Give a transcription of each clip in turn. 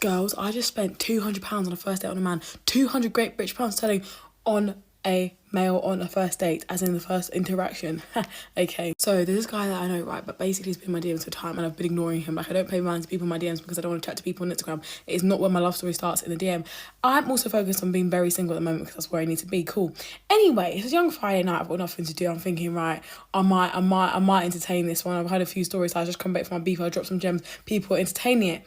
Girls, I just spent £200 on a first date on a man. 200 Great British pounds sterling on a male on a first date, as in the first interaction. Okay, so there's this guy that I know, right, but basically he's been in my DMs for time and I've been ignoring him. Like, I don't pay mind to people in my DMs because I don't want to chat to people on Instagram. It is not where my love story starts, in the DM. I'm also focused on being very single at the moment because that's where I need to be. Cool. Anyway, it's a young Friday night. I've got nothing to do. I'm thinking, right, I might entertain this one. I've had a few stories. So I just come back from my beef. I dropped some gems. People are entertaining it.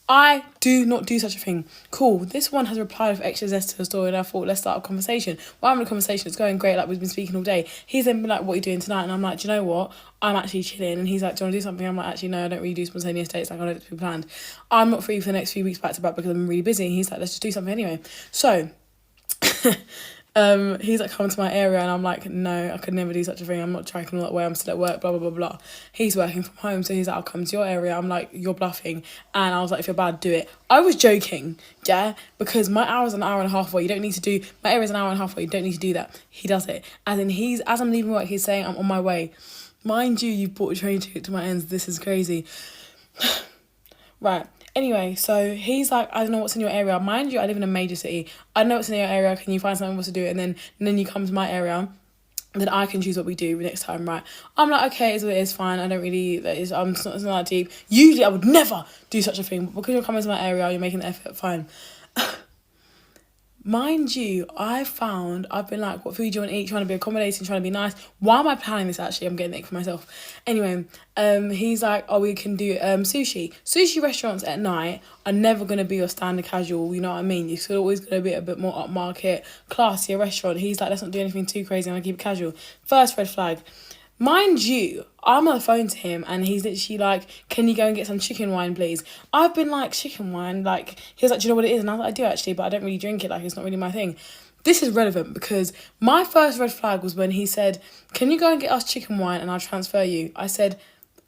I do not do such a thing. Cool. This one has replied with extra zest to the story, and I thought, let's start a conversation. We're having a conversation. It's going great. Like, we've been speaking all day. He's then been like, what are you doing tonight? And I'm like, do you know what? I'm actually chilling. And he's like, do you want to do something? I'm like, actually, no, I don't really do spontaneous dates. Like, I don't have to be planned. I'm not free for the next few weeks back to back because I'm really busy. And he's like, let's just do something anyway. So... he's like, come to my area, and I'm like, no, I could never do such a thing. I'm not tracking all that way. I'm still at work, blah, blah, blah, blah. He's working from home, so he's like, I'll come to your area. I'm like, you're bluffing. And I was like, if you're bad, do it. I was joking, yeah, because my hour's an hour and a half away. You don't need to do, my area's an hour and a half away. You don't need to do that. He does it. And then as I'm leaving work, he's saying, I'm on my way. Mind you, you bought a train ticket to my ends. This is crazy. Right. Anyway, so he's like, I don't know what's in your area. Mind you, I live in a major city. I know what's in your area. Can you find something else to do? And then you come to my area. Then I can choose what we do next time, right? I'm like, okay, it's what it is, fine. I don't really, it's not that deep. Usually I would never do such a thing. But because you're coming to my area, you're making the effort, fine. Mind you, I've been like, what food do you want to eat? Trying to be accommodating, trying to be nice. Why am I planning this actually? I'm getting it for myself. Anyway, he's like, oh, we can do sushi. Sushi restaurants at night are never going to be your standard casual, you know what I mean? You're still always going to be a bit more upmarket, classier restaurant. He's like, let's not do anything too crazy, I'm going to keep it casual. First red flag. Mind you, I'm on the phone to him and he's literally like, can you go and get some chicken wine, please? I've been like, chicken wine? Like, he was like, do you know what it is? And I was like, I do actually, but I don't really drink it. Like, it's not really my thing. This is relevant because my first red flag was when he said, can you go and get us chicken wine and I'll transfer you? I said,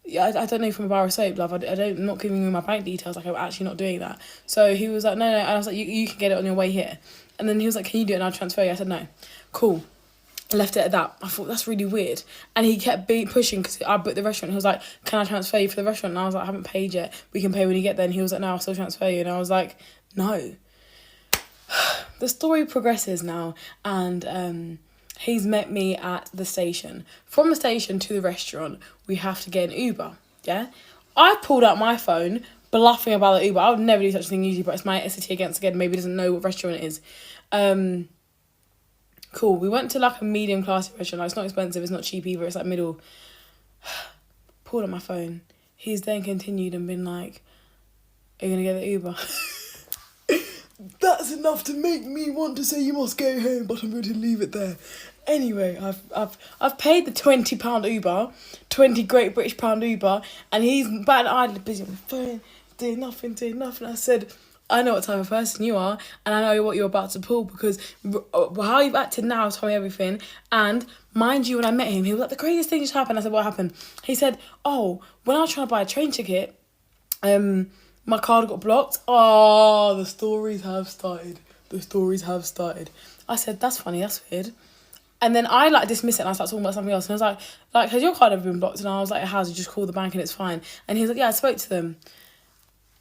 yeah, I don't know from a bar of soap, love. I'm not giving you my bank details. Like, I'm actually not doing that. So he was like, no. And I was like, you can get it on your way here. And then he was like, can you do it and I'll transfer you? I said, no. Cool. Left it at that. I thought, that's really weird. And he kept pushing because I booked the restaurant. He was like, can I transfer you for the restaurant? And I was like, I haven't paid yet. We can pay when you get there. And he was like, no, I'll still transfer you. And I was like, no. The story progresses now. And he's met me at the station. From the station to the restaurant, we have to get an Uber. Yeah? I pulled out my phone, bluffing about the Uber. I would never do such a thing usually, but it's my SAT against again. Maybe doesn't know what restaurant it is. Cool. We went to like a medium class restaurant. Like, it's not expensive. It's not cheap either. It's like middle. Pulled on my phone. He's then continued and been like, "Are you gonna get the Uber?" That's enough to make me want to say you must go home, but I'm going to leave it there. Anyway, I've paid the £20 Uber, 20 Great British pound Uber, and he's bad idly busy on the phone, doing nothing. I said, I know what type of person you are, and I know what you're about to pull because how you've acted now told me everything. And mind you, when I met him, he was like, the greatest thing just happened. I said, what happened? He said, oh, when I was trying to buy a train ticket, my card got blocked. Oh, the stories have started. I said, that's funny, that's weird. And then I like dismissed it and I started talking about something else. And I was like, has your card ever been blocked? And I was like, it has. You just call the bank and it's fine. And he was like, yeah, I spoke to them.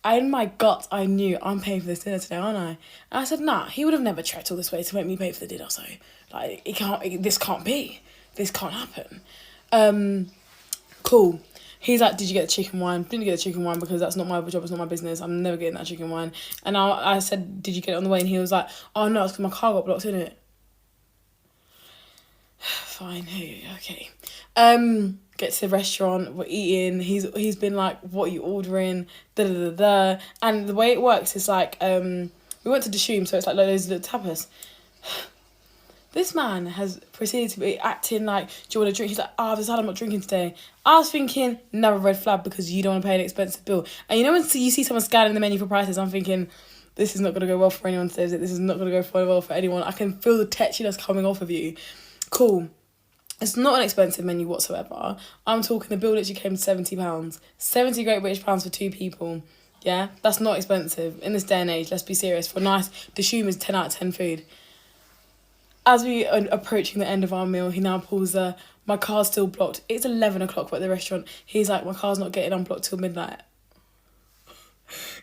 In my gut, I knew I'm paying for this dinner today, aren't I? And I said, nah, he would have never trekked all this way to make me pay for the dinner. So, like, this can't be. This can't happen. Cool. He's like, did you get the chicken wine? Didn't get the chicken wine because that's not my job, it's not my business. I'm never getting that chicken wine. And I said, did you get it on the way? And he was like, oh no, it's because my car got blocked, innit? Fine, okay. Get to the restaurant, we're eating. He's been like, what are you ordering? And the way it works is like, we went to Dishoom, so it's like those little tapas. This man has proceeded to be acting like, do you want to drink? He's like, I've decided I'm not drinking today. I was thinking, another red flag because you don't want to pay an expensive bill. And you know when you see someone scanning the menu for prices, I'm thinking, this is not going to go well for anyone today. This is not going to go well for anyone. I can feel the tetchiness coming off of you. Cool. It's not an expensive menu whatsoever. I'm talking the bill literally came to £70. 70 Great British pounds for 2 people. Yeah, that's not expensive. In this day and age, let's be serious. For nice, Dishoom is 10 out of 10 food. As we are approaching the end of our meal, he now pulls my car's still blocked. It's 11 o'clock at the restaurant. He's like, my car's not getting unblocked till midnight.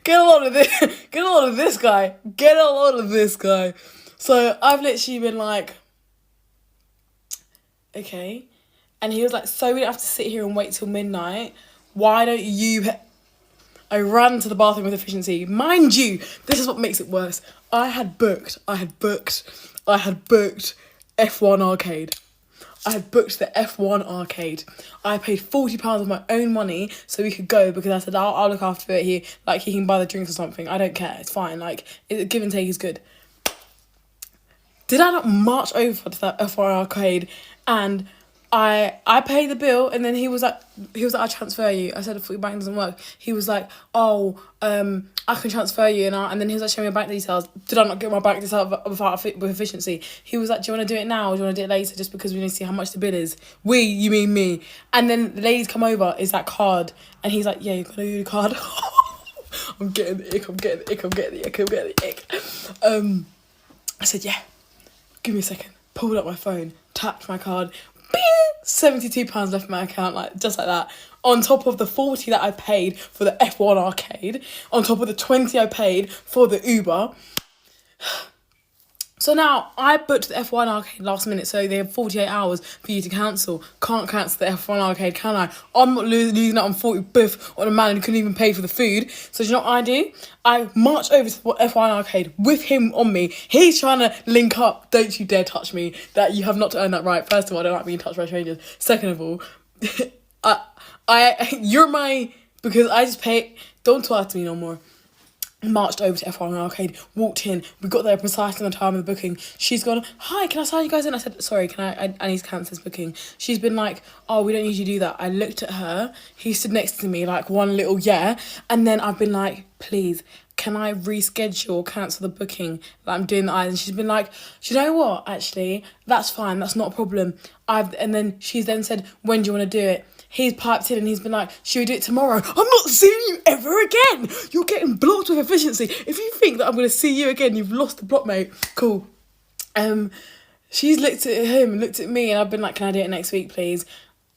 Get a load of this. Get a load of this guy. Get a load of this guy. So I've literally been like, okay. And he was like, so we don't have to sit here and wait till midnight. Why don't you... I ran to the bathroom with efficiency. Mind you, this is what makes it worse. I had booked F1 Arcade. I had booked the F1 Arcade. I paid £40 of my own money so we could go, because I said, I'll look after it. He can buy the drinks or something. I don't care. It's fine. Like, give and take is good. Did I not march over to that F1 Arcade, and I paid the bill, and then he was like, I'll transfer you. I said, if your bank doesn't work. He was like, oh, I can transfer you, and then he was like, show me your bank details. Did I not get my bank details with efficiency? He was like, do you want to do it now or do you want to do it later, just because we need to see how much the bill is? We, you mean me? And then the ladies come over, is that card? And he's like, yeah, you're going to do the card. I'm getting the ick. I said, yeah, give me a second. Pulled up my phone, tapped my card, bing, £72 left in my account, like just like that. On top of the 40 that I paid for the F1 Arcade, on top of the 20 I paid for the Uber. So now I booked the F1 Arcade last minute, so they have 48 hours for you to cancel. Can't cancel the F1 Arcade, can I? I'm not losing out on 40 biff on a man who couldn't even pay for the food. So do you know what I do? I march over to the F1 Arcade with him on me. He's trying to link up. Don't you dare touch me. That you have not earned that right. First of all, I don't like being touched by strangers. Second of all, you're my... Because I just pay... Don't talk to me no more. Marched over to F1 Arcade, walked in, we got there precisely on the time of the booking. She's gone, hi, can I sign you guys in? I said, sorry, I need to cancel this booking. She's been like, oh, we don't usually do that. I looked at her, he stood next to me like one little yeah, and then I've been like, please, can I reschedule, cancel the booking that I'm doing the eyes? And she's been like, do you know what, actually, that's fine, that's not a problem. And then she's then said, when do you want to do it? He's piped in and he's been like, should we do it tomorrow? I'm not seeing you ever again. You're getting blocked with efficiency. If you think that I'm going to see you again, you've lost the plot, mate. Cool. She's looked at him and looked at me, and I've been like, can I do it next week, please?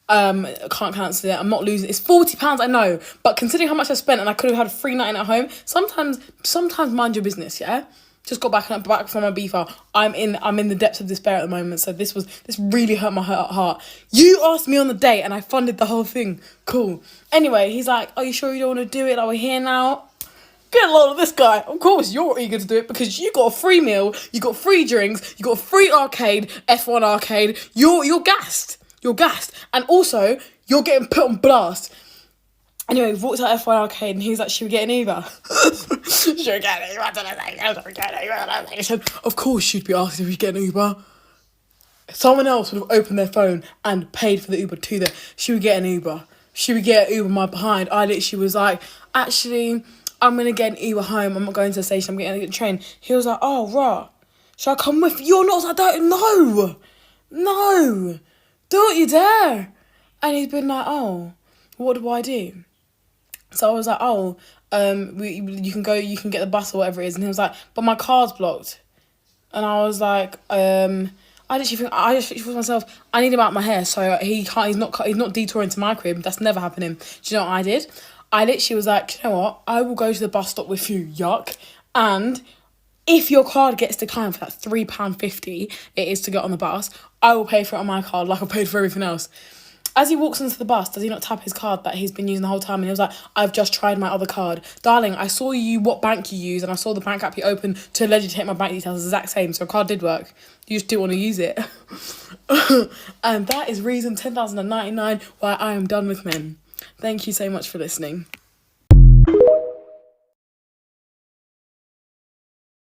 I can't cancel it. I'm not losing. It's £40, I know. But considering how much I spent and I could have had a free night in at home, sometimes mind your business, yeah? Just got back from my beefer. I'm in the depths of despair at the moment. So this really hurt my heart. You asked me on the date and I funded the whole thing. Cool. Anyway, he's like, are you sure you don't want to do it? Like, we're here now. Get a load of this guy. Of course you're eager to do it because you got a free meal, you got free drinks, you got a free arcade, F1 Arcade. You're gassed. You're gassed. And also, you're getting put on blast. Anyway, we walked out F1 Arcade and he's like, should we get an Uber? Should we get an Uber? He said, of course she'd be asking if we get an Uber. Someone else would have opened their phone and paid for the Uber to them. Should we get an Uber? Should we get an Uber my behind? I literally was like, actually, I'm going to get an Uber home. I'm not going to the station. I'm getting a train. He was like, oh, rah. Should I come with you? You're not. I don't know. No. Don't you dare. And he's been like, oh, what do I do? So I was like, oh, you can get the bus or whatever it is. And he was like, but my car's blocked. And I was like, I just thought to myself, I need him out of my hair, so he's not detouring to my crib. That's never happening. Do you know what I did? I literally was like, you know what? I will go to the bus stop with you, yuck. And if your card gets declined for that £3.50 it is to get on the bus, I will pay for it on my card like I paid for everything else. As he walks into the bus, does he not tap his card that he's been using the whole time? And he was like, I've just tried my other card. Darling, I saw what bank you use, and I saw the bank app you opened to allegedly take my bank details. The exact same, so a card did work. You just didn't want to use it. And that is reason 10,099 why I am done with men. Thank you so much for listening.